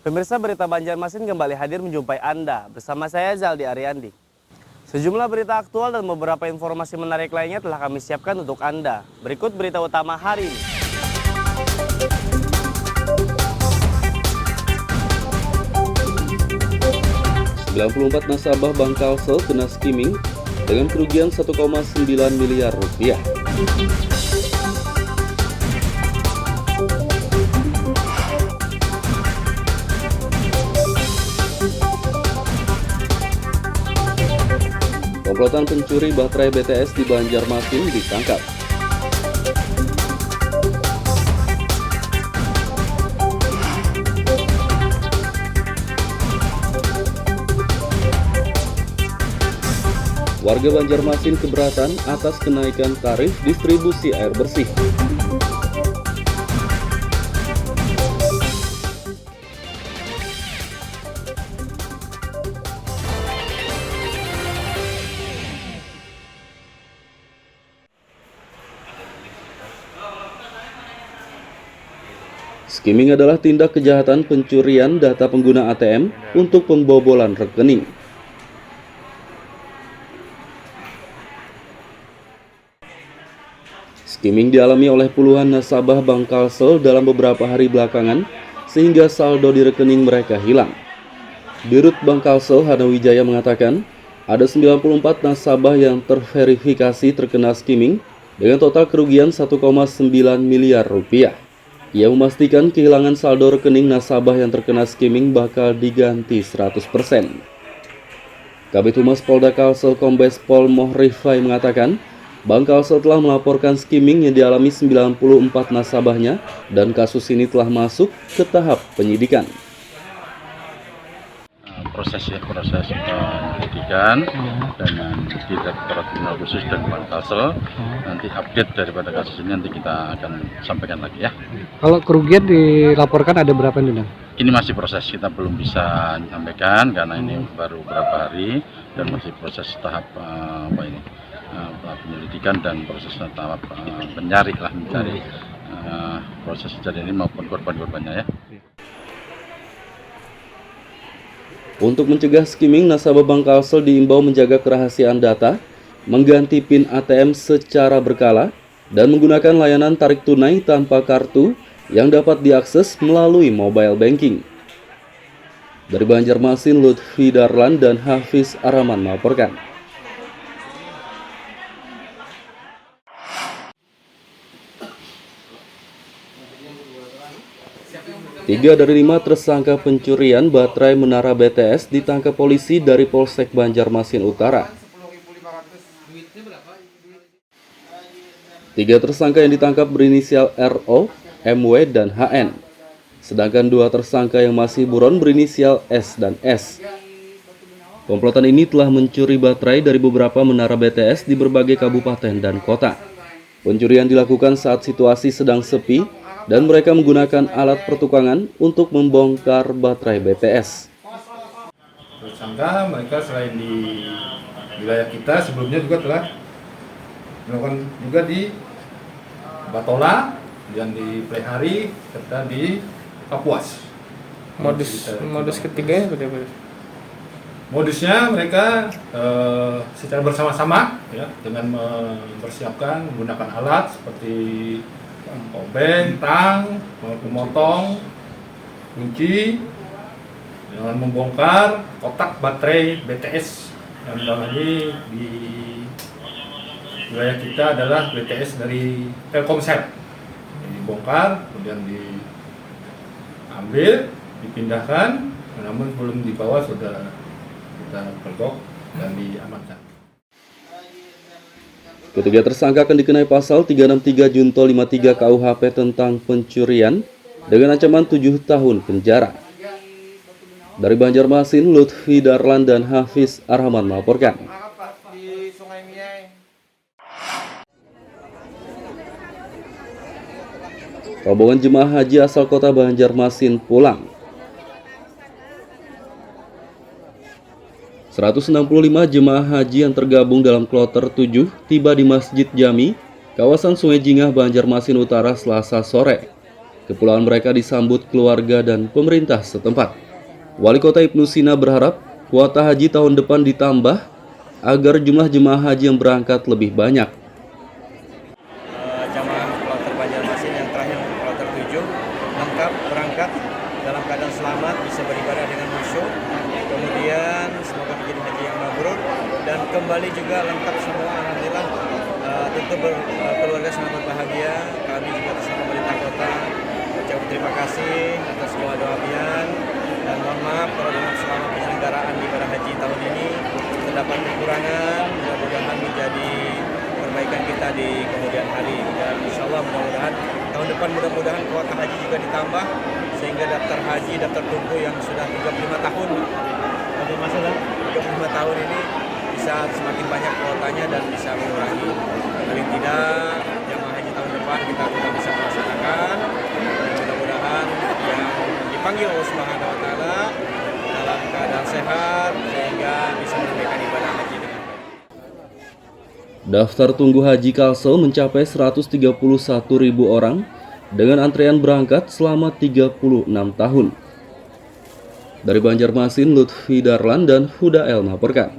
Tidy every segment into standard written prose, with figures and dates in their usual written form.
Pemirsa, berita Banjarmasin kembali hadir menjumpai Anda. Bersama saya Zaldi Ariandi. Sejumlah berita aktual dan beberapa informasi menarik lainnya telah kami siapkan untuk Anda. Berikut berita utama hari ini. ...94 nasabah Bank Kalsel kena skimming dengan kerugian 1,9 miliar rupiah. Komplotan pencuri baterai BTS di Banjarmasin ditangkap. Warga Banjarmasin keberatan atas kenaikan tarif distribusi air bersih. Skimming adalah tindak kejahatan pencurian data pengguna ATM untuk pembobolan rekening. Skimming dialami oleh puluhan nasabah Bank Kalsel dalam beberapa hari belakangan, sehingga saldo di rekening mereka hilang. Dirut Bank Kalsel Hanawijaya mengatakan, ada 94 nasabah yang terverifikasi terkena skimming dengan total kerugian 1,9 miliar rupiah. Ia memastikan kehilangan saldo rekening nasabah yang terkena skimming bakal diganti 100%. Kabid Humas Polda Kalsel Kombes Pol Mohrifai mengatakan, Bank Kalsel telah melaporkan skimming yang dialami 94 nasabahnya dan kasus ini telah masuk ke tahap penyidikan. Proses penyelidikan dengan Direktorat Kriminal Khusus dan Bank Kalsel. Nanti update daripada kasus ini nanti kita akan sampaikan lagi ya. Kalau kerugian dilaporkan ada berapa nih, Bang? Ini masih proses, kita belum bisa sampaikan karena ini baru beberapa hari dan masih proses tahap penyelidikan dan proses tahap mencari proses kejadian ini maupun korban-korbannya ya. Untuk mencegah skimming, nasabah Bank Kalsel diimbau menjaga kerahasiaan data, mengganti PIN ATM secara berkala, dan menggunakan layanan tarik tunai tanpa kartu yang dapat diakses melalui mobile banking. Dari Banjarmasin, Lutfi Darlan dan Hafiz Araman melaporkan. Tiga dari 5 tersangka pencurian baterai menara BTS ditangkap polisi dari Polsek Banjarmasin Utara. 3 tersangka yang ditangkap berinisial RO, MW, dan HN. Sedangkan 2 tersangka yang masih buron berinisial S dan S. Komplotan ini telah mencuri baterai dari beberapa menara BTS di berbagai kabupaten dan kota. Pencurian dilakukan saat situasi sedang sepi dan mereka menggunakan alat pertukangan untuk membongkar baterai BTS. Tersangka mereka selain di wilayah kita sebelumnya juga telah melakukan juga di Batola dan di Plehari serta di Kapuas. Modus ketiganya bagaimana? Modusnya mereka secara bersama-sama ya, dengan mempersiapkan menggunakan alat seperti obeng, tang, pemotong, kunci, dengan membongkar kotak baterai BTS yang dalam ini di wilayah kita adalah BTS dari Telkomsel. Dibongkar, kemudian diambil, dipindahkan, namun belum dibawa sudah kita pergok dan diamankan. Ketiga tersangka akan dikenai pasal 363 Junto 53 KUHP tentang pencurian dengan ancaman 7 tahun penjara. Dari Banjarmasin, Lutfi Darlan dan Hafiz Arhaman melaporkan. Rombongan jemaah haji asal kota Banjarmasin pulang. 165 jemaah haji yang tergabung dalam kloter 7 tiba di Masjid Jami, kawasan Sungai Jingah, Banjarmasin Utara, Selasa sore. Kepulangan mereka disambut keluarga dan pemerintah setempat. Wali Kota Ibnu Sina berharap kuota haji tahun depan ditambah agar jumlah jemaah haji yang berangkat lebih banyak. Jamaah kloter Banjarmasin yang terakhir kloter 7 lengkap berangkat dalam keadaan selamat, bisa beribadah dengan khusyuk. Kemudian semoga menjadi haji yang mabrur dan kembali juga lengkap semua, alhamdulillah. Tentu keluarga sangat berbahagia. Kami juga atas nama pemerintah kota ucap terima kasih atas semua doa-doaan dan mohon maaf kalau dalam selama penyelenggaraan ibadah haji tahun ini terdapat kekurangan. Mudah-mudahan menjadi perbaikan kita di kemudian hari, dan insya Allah mudah-mudahan tahun depan kuota haji juga ditambah sehingga daftar haji, daftar tunggu yang sudah 35 tahun masalah 35 tahun ini bisa semakin banyak kuotanya dan bisa mengurangi. Paling tidak jamaah haji tahun depan kita tetap bisa melaksanakan, dan mudah-mudahan yang dipanggil Allah Subhanahu wa taala dalam keadaan sehat sehingga bisa menunaikan ibadah haji dengan baik. Daftar tunggu haji Kalsel mencapai 131.000 orang dengan antrean berangkat selama 36 tahun. Dari Banjarmasin, Lutfi Darlan dan Huda El melaporkan.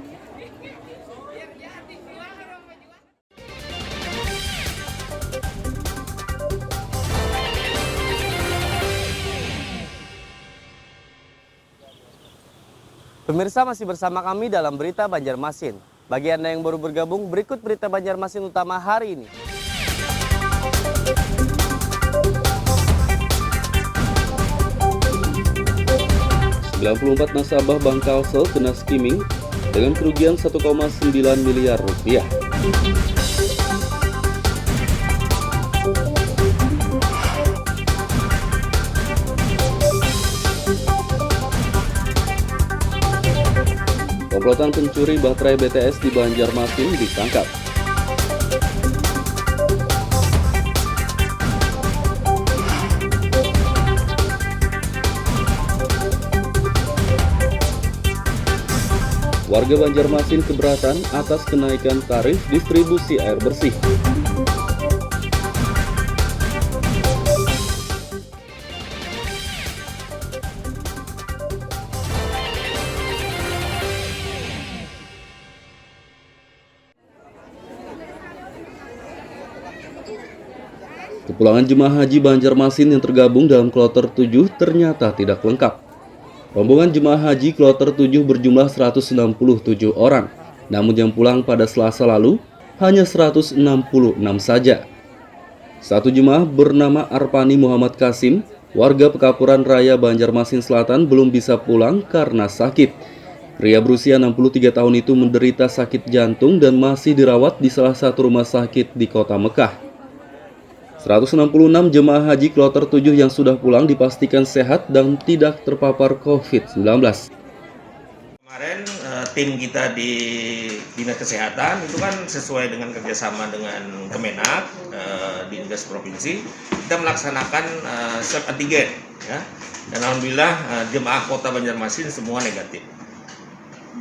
Pemirsa, masih bersama kami dalam Berita Banjarmasin. Bagi Anda yang baru bergabung, berikut Berita Banjarmasin utama hari ini. ...94 nasabah Bank Kalsel kena skimming dengan kerugian 1,9 miliar rupiah. Komplotan pencuri baterai BTS di Banjarmasin ditangkap. Warga Banjarmasin keberatan atas kenaikan tarif distribusi air bersih. Kepulangan jemaah haji Banjarmasin yang tergabung dalam kloter 7 ternyata tidak lengkap. Rombongan jemaah haji kloter 7 berjumlah 167 orang, namun yang pulang pada Selasa lalu hanya 166 saja. Satu jemaah bernama Arpani Muhammad Kasim, warga Pekapuran Raya Banjarmasin Selatan belum bisa pulang karena sakit. Pria berusia 63 tahun itu menderita sakit jantung dan masih dirawat di salah satu rumah sakit di kota Mekah. 166 jemaah haji kloter 7 yang sudah pulang dipastikan sehat dan tidak terpapar COVID-19. Kemarin tim kita di Dinas Kesehatan itu kan sesuai dengan kerjasama dengan Kemenak, Dinkes Provinsi, kita melaksanakan swab antigen, ya. Dan alhamdulillah jemaah kota Banjarmasin semua negatif.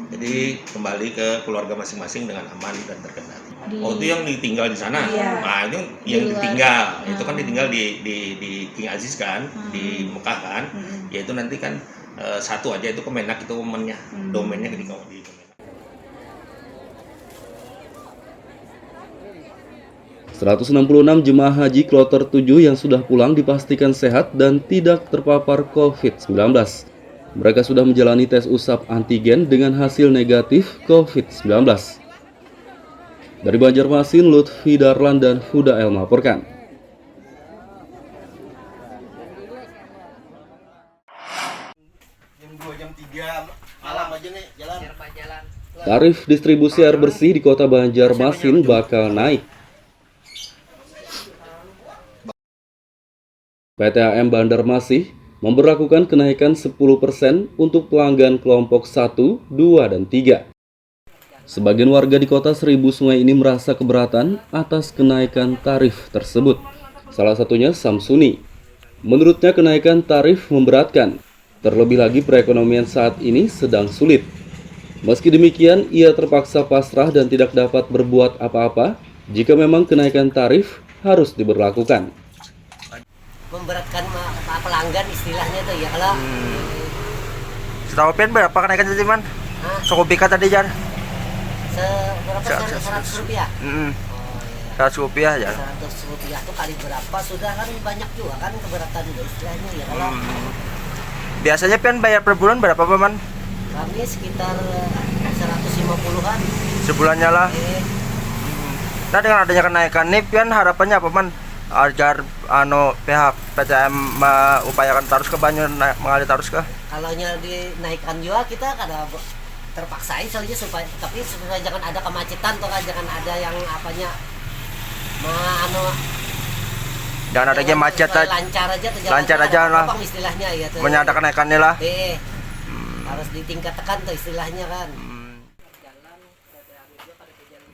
Jadi kembali ke keluarga masing-masing dengan aman dan terkendali. Oh, itu yang ditinggal di sana. Iya. Nah, itu yang ditinggal. Itu kan ditinggal di King Aziz kan, di Mekah kan. Yaitu nanti kan satu aja itu Kemenak itu domainnya di Kemenak. 166 jemaah haji kloter 7 yang sudah pulang dipastikan sehat dan tidak terpapar COVID-19. Mereka sudah menjalani tes usap antigen dengan hasil negatif COVID-19. Dari Banjarmasin, Lutfi Darlan dan Huda El melaporkan. Tarif distribusi air bersih di kota Banjarmasin bakal naik. PT AM Banjarmasin memberlakukan kenaikan 10% untuk pelanggan kelompok 1, 2, dan 3. Sebagian warga di kota Seribu Sungai ini merasa keberatan atas kenaikan tarif tersebut. Salah satunya Samsuni. Menurutnya kenaikan tarif memberatkan, terlebih lagi perekonomian saat ini sedang sulit. Meski demikian, ia terpaksa pasrah dan tidak dapat berbuat apa-apa jika memang kenaikan tarif harus diberlakukan. Memberatkan pelanggan istilahnya tuh ya kalau. Setahu pian berapa kenaikan jadi man? Sokopika tadi jar? Berapa sekarang? 100 rupiah? Oh, iya. 100 rupiah ya? 100 rupiah tuh kali berapa sudah kan banyak juga kan keberatan juga istilahnya ya kalau. Biasanya pian bayar per bulan berapa paman? Kami sekitar 150-an. Sebulannya lah? Nah dengan adanya kenaikan ini pian harapannya apa man? Agar pihak PTM mengupayakan tarus ke banyak mengalir tarus ke? Kalau dinaikkan juga kita kada terpaksain soalnya supaya jangan ada kemacetan toh kan, jangan ada yang apanya jangan ada yang macet aja, lancar aja lah istilahnya ya tuh. Menyada kenaikannya lah. Harus ditingkatkan tuh istilahnya kan.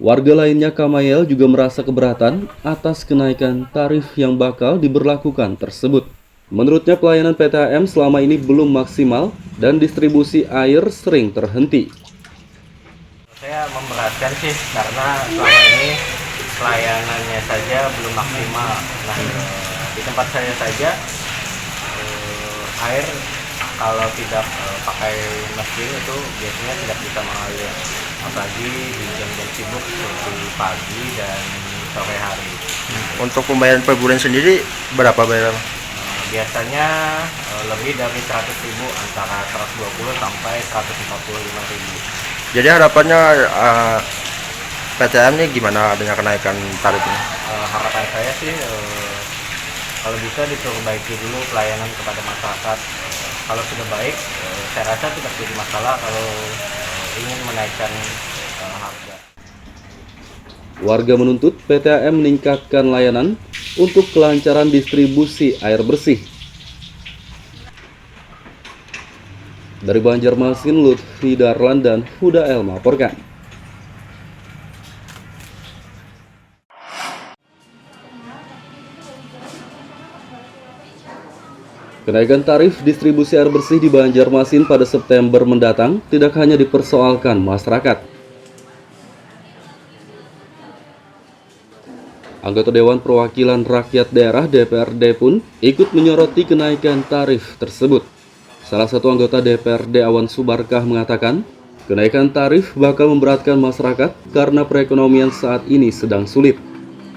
Warga lainnya Kamayel juga merasa keberatan atas kenaikan tarif yang bakal diberlakukan tersebut. Menurutnya pelayanan PTHM selama ini belum maksimal dan distribusi air sering terhenti. Saya memberatkan sih karena selama ini pelayanannya saja belum maksimal. Nah, di tempat saya saja air kalau tidak pakai mesin itu biasanya tidak bisa mengalir, apalagi di jam-jam sibuk seperti pagi dan sore hari. Untuk pembayaran per bulan sendiri berapa bayar? Biasanya lebih dari 100.000, antara 120 sampai 145.000. Jadi harapannya PTM ini gimana adanya kenaikan tarif ini? Harapan saya sih kalau bisa diperbaiki dulu pelayanan kepada masyarakat. Kalau sudah baik, saya rasa tidak jadi masalah kalau ingin menaikkan harga. Warga menuntut PTHM meningkatkan layanan untuk kelancaran distribusi air bersih. Dari Banjarmasin, Lutfi Darlan dan Huda El melaporkan. Kenaikan tarif distribusi air bersih di Banjarmasin pada September mendatang tidak hanya dipersoalkan masyarakat. Anggota Dewan Perwakilan Rakyat Daerah DPRD pun ikut menyoroti kenaikan tarif tersebut. Salah satu anggota DPRD Awan Subarkah mengatakan, kenaikan tarif bakal memberatkan masyarakat karena perekonomian saat ini sedang sulit.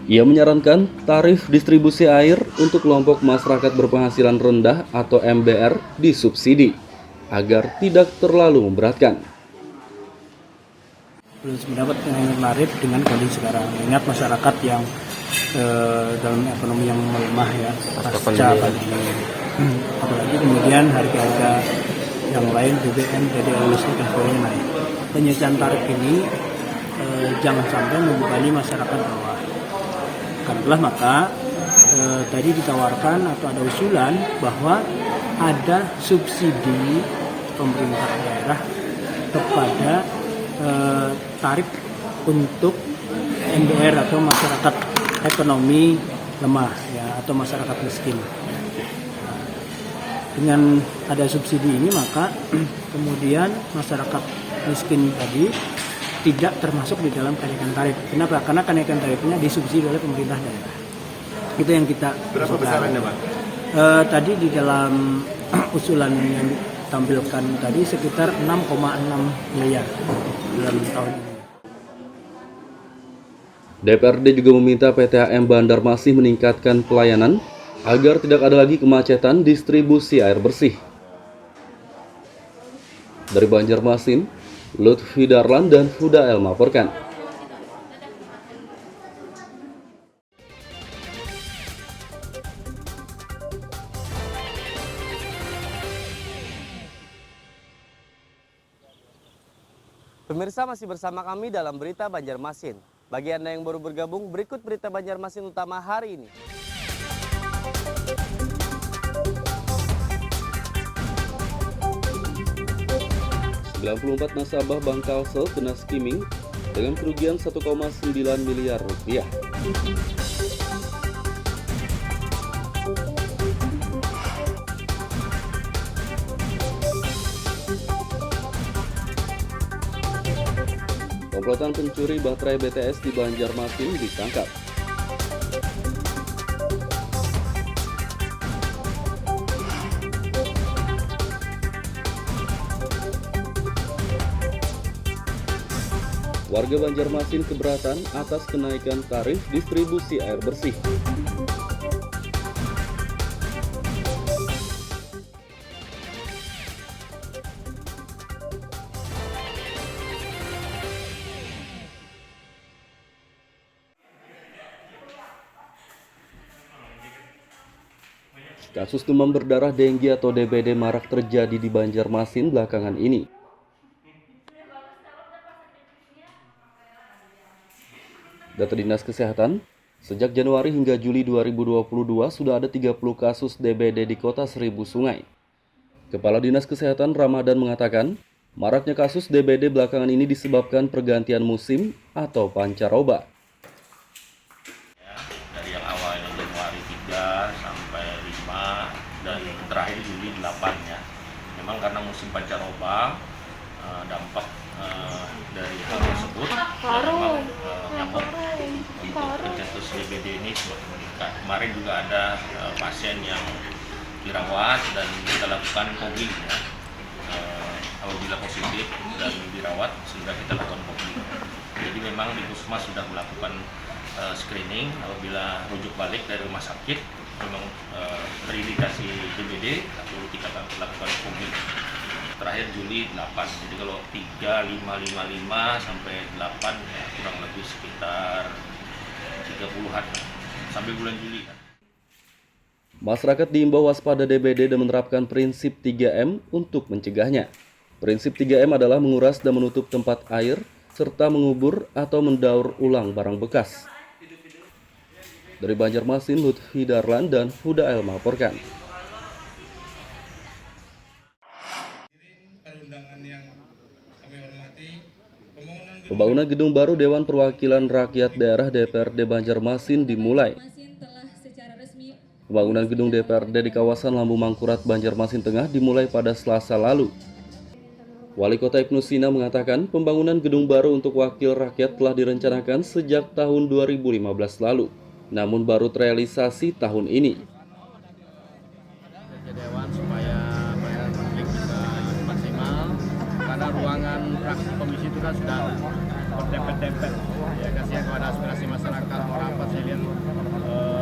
Ia menyarankan tarif distribusi air untuk kelompok masyarakat berpenghasilan rendah atau MBR disubsidi agar tidak terlalu memberatkan. Belum mendapat kenaikan tarif dengan kondisi sekarang. Ingat masyarakat yang dalam ekonomi yang melemah ya pasca pandemi. Apalagi kemudian harga-harga yang lain BBM, PDL listrik dan sebagainya naik. Penyesuaian tarif ini jangan sampai membebani masyarakat bawah. Karena maka tadi ditawarkan atau ada usulan bahwa ada subsidi pemerintah daerah kepada tarif untuk MBR atau masyarakat ekonomi lemah ya atau masyarakat miskin. Dengan ada subsidi ini maka kemudian masyarakat miskin tadi tidak termasuk di dalam kenaikan tarif. Kenapa? Karena kenaikan tarifnya disubsidi oleh pemerintah daerah. Itu yang kita berapa besarannya, Pak? Tadi di dalam usulan yang ditampilkan tadi sekitar 6,6 miliar dalam tahun ini. DPRD juga meminta PTHM Banjarmasin meningkatkan pelayanan agar tidak ada lagi kemacetan distribusi air bersih. Dari Banjarmasin, Lutfi Darlan dan Huda El melaporkan. Pemirsa masih bersama kami dalam Berita Banjarmasin. Bagi Anda yang baru bergabung, berikut Berita Banjarmasin utama hari ini. ...94 nasabah Bank Kalsel kena skimming dengan kerugian 1,9 miliar rupiah. Komplotan pencuri baterai BTS di Banjarmasin ditangkap. Warga Banjarmasin keberatan atas kenaikan tarif distribusi air bersih. Kasus demam berdarah dengue atau DBD marak terjadi di Banjarmasin belakangan ini. Data Dinas Kesehatan, sejak Januari hingga Juli 2022 sudah ada 30 kasus DBD di kota Seribu Sungai. Kepala Dinas Kesehatan Ramadan mengatakan, maraknya kasus DBD belakangan ini disebabkan pergantian musim atau pancaroba. Dari yang awalnya Januari 3 sampai 5 dan terakhir Juli 8 ya. Memang karena musim pancaroba, dampak dari hal tersebut memang nyamuk untuk pencetus DBD ini semakin meningkat. Kemarin juga ada pasien yang dirawat dan kita lakukan fogging ya. Apabila positif dan dirawat sudah kita lakukan fogging. Jadi memang di Puskesmas sudah melakukan screening. Apabila rujuk balik dari rumah sakit memang terindikasi DBD, lalu kita lakukan fogging. Terakhir Juli 8, jadi kalau 3, 5, 5, 5 sampai 8 ya kurang lebih sekitar 30-an sampai bulan Juli. Masyarakat diimbau waspada DBD dan menerapkan prinsip 3M untuk mencegahnya. Prinsip 3M adalah menguras dan menutup tempat air, serta mengubur atau mendaur ulang barang bekas. Dari Banjarmasin, Lutfi Darlan dan Huda El melaporkan. Pembangunan gedung baru Dewan Perwakilan Rakyat Daerah DPRD Banjarmasin dimulai. Pembangunan gedung DPRD di kawasan Lambu Mangkurat, Banjarmasin Tengah dimulai pada Selasa lalu. Wali Kota Ibnu Sina mengatakan pembangunan gedung baru untuk wakil rakyat telah direncanakan sejak tahun 2015 lalu, namun baru terrealisasi tahun ini. Dewan supaya pelayanan publik bisa maksimal, karena ruangan fraksi komisi itu kan sudah berdempet-dempet. Ya, kasihan kepada aspirasi masyarakat rapat, saya lihat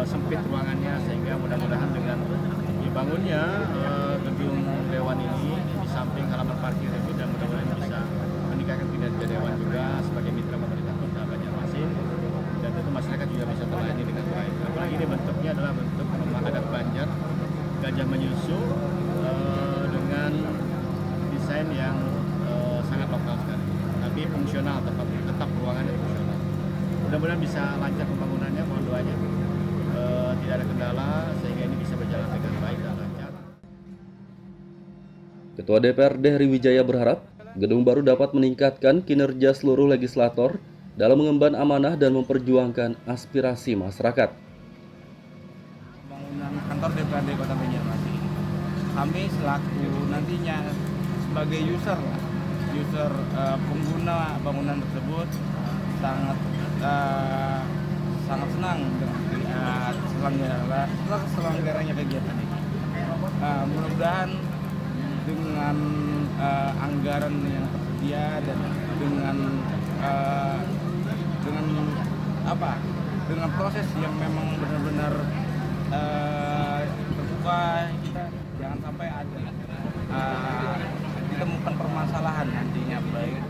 sempit ruangannya, sehingga mudah-mudahan dengan dibangunnya gedung Dewan ini di samping halaman parkir itu, dan mudah-mudahan bisa meningkatkan kinerja Dewan juga sebagai mitra pemerintah Kota Banjarmasin, dan tentu masyarakat juga bisa terlayani dengan baik. Apalagi ini bentuknya adalah bentuk rumah adat Banjar Gajah Menyusu dengan desain yang sangat lokal sekali, tapi fungsional, tetap ruangannya fungsional. Mudah-mudahan bisa lancar pembangunannya, mohon doanya tidak ada kendala sehingga ini bisa berjalan dengan baik dan lancar. Ketua DPRD Heri Wijaya berharap gedung baru dapat meningkatkan kinerja seluruh legislator dalam mengemban amanah dan memperjuangkan aspirasi masyarakat. Pembangunan kantor DPRD Kota Banjarmasin, kami selaku nantinya sebagai user pengguna bangunan tersebut sangat senang dengan selenggaranya kegiatan ini. Mudah-mudahan dengan anggaran yang tersedia dan dengan proses yang memang benar-benar terbuka, kita jangan sampai ada ditemukan permasalahan nantinya. Baik.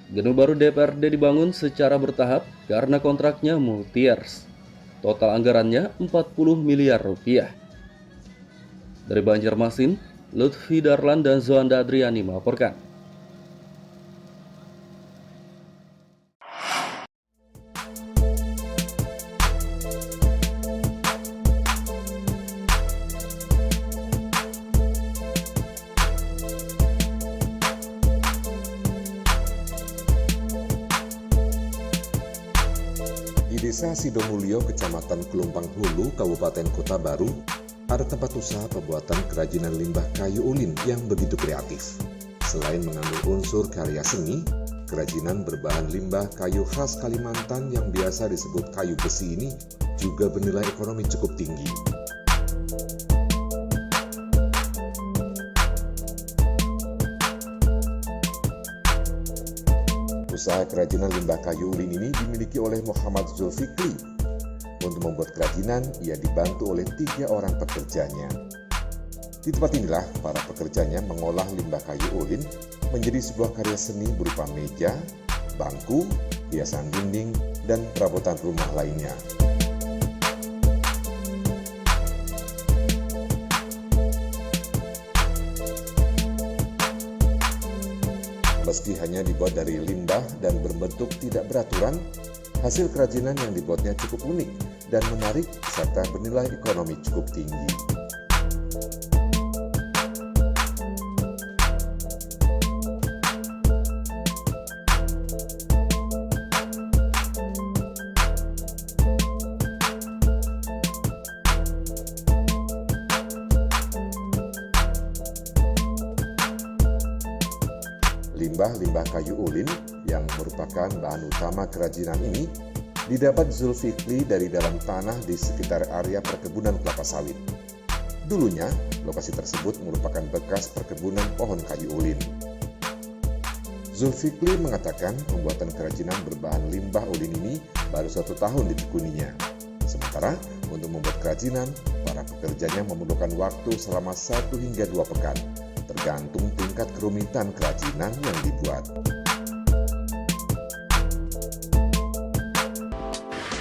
Gedung baru DPRD dibangun secara bertahap karena kontraknya multi-years. Total anggarannya 40 miliar rupiah. Dari Banjarmasin, Lutfi Darlan dan Zoanda Adriani melaporkan. Di Desa Sidomulyo, Kecamatan Kelumpang Hulu, Kabupaten Kota Baru, ada tempat usaha pembuatan kerajinan limbah kayu ulin yang begitu kreatif. Selain mengandung unsur karya seni, kerajinan berbahan limbah kayu khas Kalimantan yang biasa disebut kayu besi ini juga bernilai ekonomi cukup tinggi. Usaha kerajinan limbah kayu ulin ini dimiliki oleh Muhammad Zulfikri. Untuk membuat kerajinan, ia dibantu oleh 3 orang pekerjanya. Di tempat inilah para pekerjanya mengolah limbah kayu ulin menjadi sebuah karya seni berupa meja, bangku, hiasan dinding, dan perabotan rumah lainnya. Meski hanya dibuat dari limbah dan berbentuk tidak beraturan, hasil kerajinan yang dibuatnya cukup unik dan menarik serta bernilai ekonomi cukup tinggi. Limbah kayu ulin yang merupakan bahan utama kerajinan ini didapat Zulfikri dari dalam tanah di sekitar area perkebunan kelapa sawit. Dulunya, lokasi tersebut merupakan bekas perkebunan pohon kayu ulin. Zulfikri mengatakan pembuatan kerajinan berbahan limbah ulin ini baru 1 tahun ditekuninya. Sementara untuk membuat kerajinan, para pekerjanya memerlukan waktu selama 1 hingga 2 pekan. Tergantung tingkat kerumitan kerajinan yang dibuat.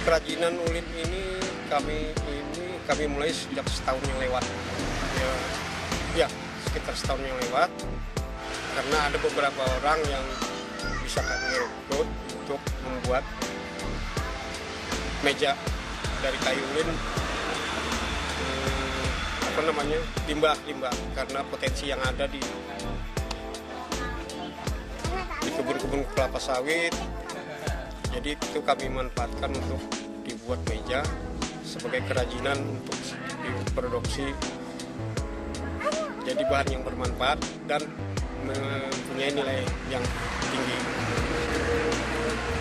Kerajinan ulin ini kami mulai sejak setahun yang lewat. Ya, sekitar setahun yang lewat. Karena ada beberapa orang yang bisa kami rekrut untuk membuat meja dari kayu ulin. Limbah karena potensi yang ada di kebun-kebun kelapa sawit, jadi itu kami manfaatkan untuk dibuat meja sebagai kerajinan untuk diproduksi, jadi bahan yang bermanfaat dan mempunyai nilai yang tinggi.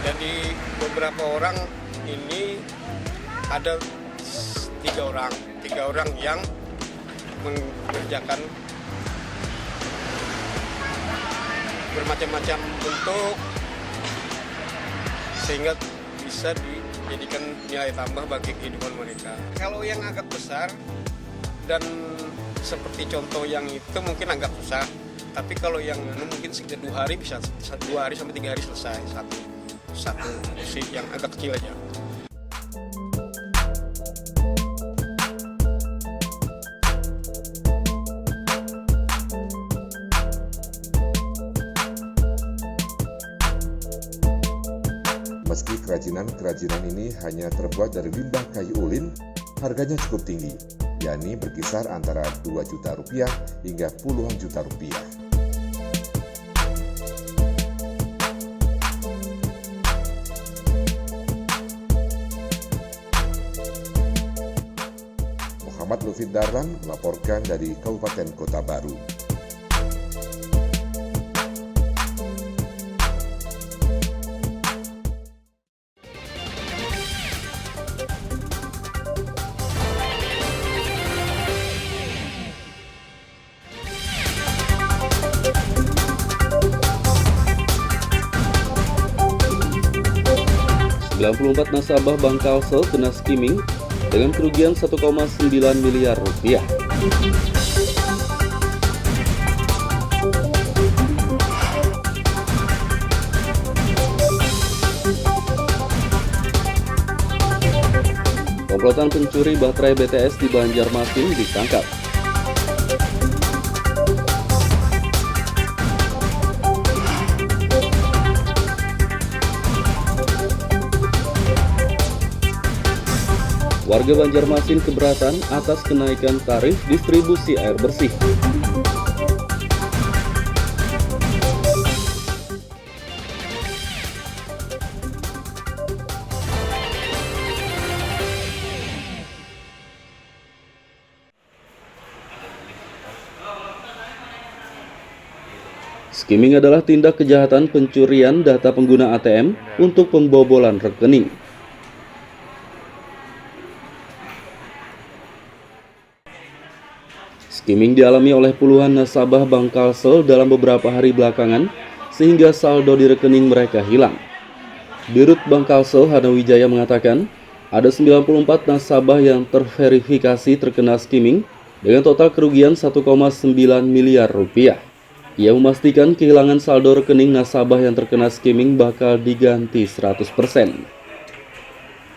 Jadi beberapa orang ini ada 3 orang yang mengerjakan bermacam-macam bentuk sehingga bisa dijadikan nilai tambah bagi kehidupan mereka. Kalau yang agak besar dan seperti contoh yang itu mungkin agak susah, tapi kalau yang mungkin sekitar 2 hari bisa 2 hari sampai 3 hari selesai satu kursi yang agak kecil aja. Meski kerajinan ini hanya terbuat dari limbah kayu ulin, harganya cukup tinggi, yakni berkisar antara 2 juta rupiah hingga puluhan juta rupiah. Muhammad Lufid Darlan melaporkan dari Kabupaten Kota Baru. ...94 nasabah Bank Kalsel kena skimming dengan kerugian 1,9 miliar rupiah. Komplotan pencuri baterai BTS di Banjarmasin ditangkap. Warga Banjarmasin keberatan atas kenaikan tarif distribusi air bersih. Skimming adalah tindak kejahatan pencurian data pengguna ATM untuk pembobolan rekening. Skimming dialami oleh puluhan nasabah Bank Kalsel dalam beberapa hari belakangan, sehingga saldo di rekening mereka hilang. Dirut Bank Kalsel Hanawijaya mengatakan, ada 94 nasabah yang terverifikasi terkena skimming dengan total kerugian 1,9 miliar rupiah. Ia memastikan kehilangan saldo rekening nasabah yang terkena skimming bakal diganti 100%.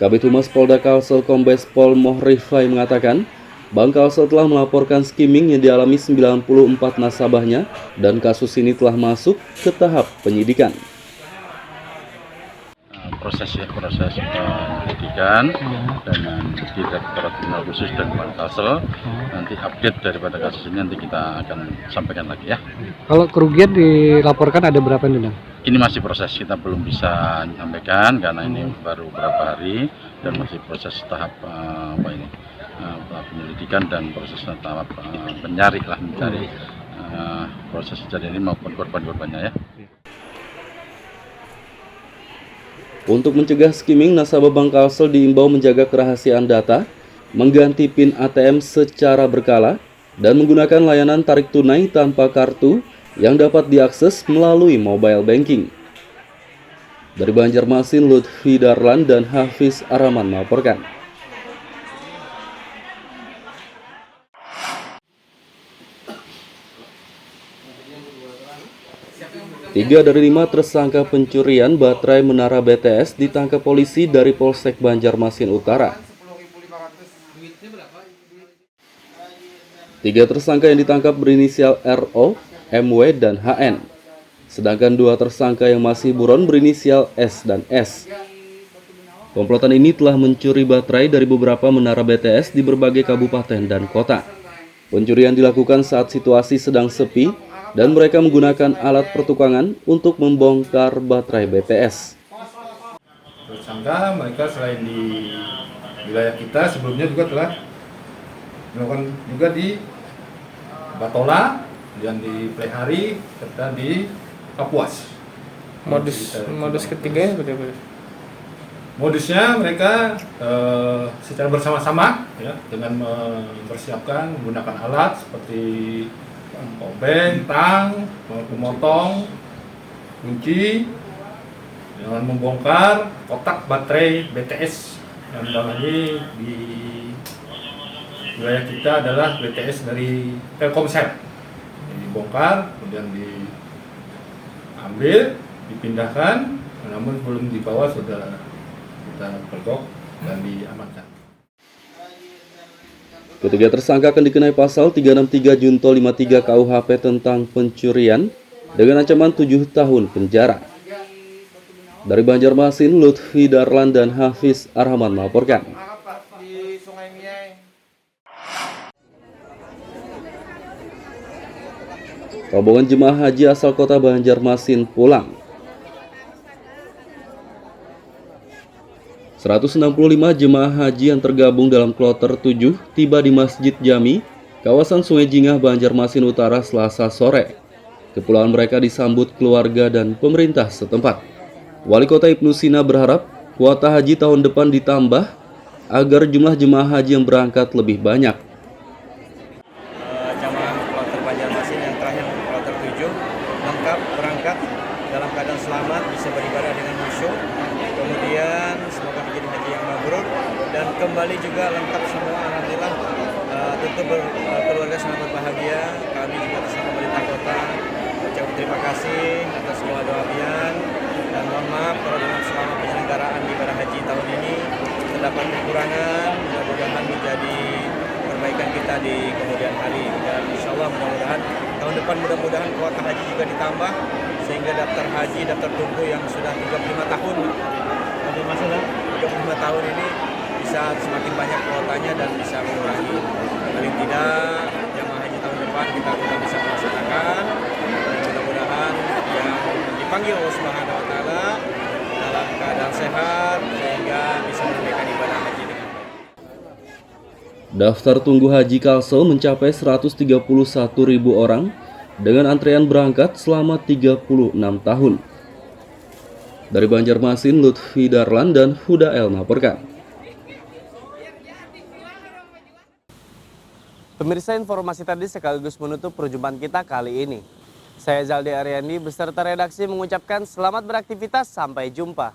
Kabid Humas Polda Kalsel Kombes Pol Mohrifai mengatakan, Bank Kalsel telah melaporkan skimming yang dialami 94 nasabahnya dan kasus ini telah masuk ke tahap penyidikan. Proses penyelidikan dengan Direktorat Kriminal Khusus dan Bank Kalsel. Nanti update daripada kasus ini nanti kita akan sampaikan lagi ya. Kalau kerugian dilaporkan ada berapa nih, Bang? Ini masih proses, kita belum bisa sampaikan karena ini baru beberapa hari dan masih proses tahap penyelidikan dan proses tahap mencari proses kejadian ini maupun korban-korbannya ya. Untuk mencegah skimming, nasabah Bank Kalsel diimbau menjaga kerahasiaan data, mengganti PIN ATM secara berkala, dan menggunakan layanan tarik tunai tanpa kartu yang dapat diakses melalui mobile banking. Dari Banjarmasin, Lutfi Darlan dan Hafiz Araman melaporkan. 3 dari 5 tersangka pencurian baterai menara BTS ditangkap polisi dari Polsek Banjarmasin Utara. 3 tersangka yang ditangkap berinisial RO, MW, dan HN. Sedangkan 2 tersangka yang masih buron berinisial S dan S. Komplotan ini telah mencuri baterai dari beberapa menara BTS di berbagai kabupaten dan kota. Pencurian dilakukan saat situasi sedang sepi dan mereka menggunakan alat pertukangan untuk membongkar baterai BTS. Tersangka mereka selain di wilayah kita sebelumnya juga telah melakukan juga di Batola dan di Plehari serta di Kapuas. Modus ketiganya bagaimana? Modusnya mereka secara bersama-sama ya, dengan mempersiapkan menggunakan alat seperti obeng, tang, memotong, kunci, dengan membongkar kotak baterai BTS yang dalamnya di wilayah kita adalah BTS dari Telkomsel. Dibongkar, kemudian diambil, dipindahkan, namun belum dibawa sudah kita pergok dan diamankan. Ketiga tersangka akan dikenai pasal 363 Junto 53 KUHP tentang pencurian dengan ancaman 7 tahun penjara. Dari Banjarmasin, Lutfi Darlan dan Hafiz Arhaman melaporkan. Rombongan jemaah haji asal kota Banjarmasin pulang. 165 jemaah haji yang tergabung dalam kloter 7 tiba di Masjid Jami, kawasan Sungai Jingah, Banjarmasin Utara Selasa sore. Kepulangan mereka disambut keluarga dan pemerintah setempat. Wali Kota Ibnu Sina berharap kuota haji tahun depan ditambah agar jumlah jemaah haji yang berangkat lebih banyak. Jamaah kloter Banjarmasin yang terakhir kloter 7 lengkap berangkat dalam keadaan selamat, bisa beribadah dengan khusyuk. Kemudian semoga menjadi haji yang mabrur dan kembali juga lengkap semua, alhamdulillah. Tentu keluarga sangat berbahagia. Kami juga bersama pemerintah kota ucap terima kasih atas semua doa-doa dan mohon maaf kalau dalam selama penyelenggaraan ibadah haji tahun ini terdapat kekurangan. Mudah-mudahan menjadi perbaikan kita di kemudian hari, dan insya Allah mudah-mudahan tahun depan mudah-mudahan kuota haji juga ditambah sehingga daftar haji, daftar tunggu yang sudah 35 tahun sampai masalah 35 tahun ini bisa semakin banyak kuotanya dan bisa mengurangi. Paling tidak jamaah haji tahun depan kita sudah bisa melaksanakan dan mudah-mudahan yang dipanggil Allah Subhanahu wa taala dalam keadaan sehat sehingga bisa menunaikan ibadah haji dengan baik. Daftar tunggu haji Kalsel mencapai 131.000 orang dengan antrean berangkat selama 36 tahun. Dari Banjarmasin, Lutfi Darlan dan Huda El melaporkan. Pemirsa, informasi tadi sekaligus menutup perjumpaan kita kali ini. Saya Zaldi Aryandi beserta redaksi mengucapkan selamat beraktivitas, sampai jumpa.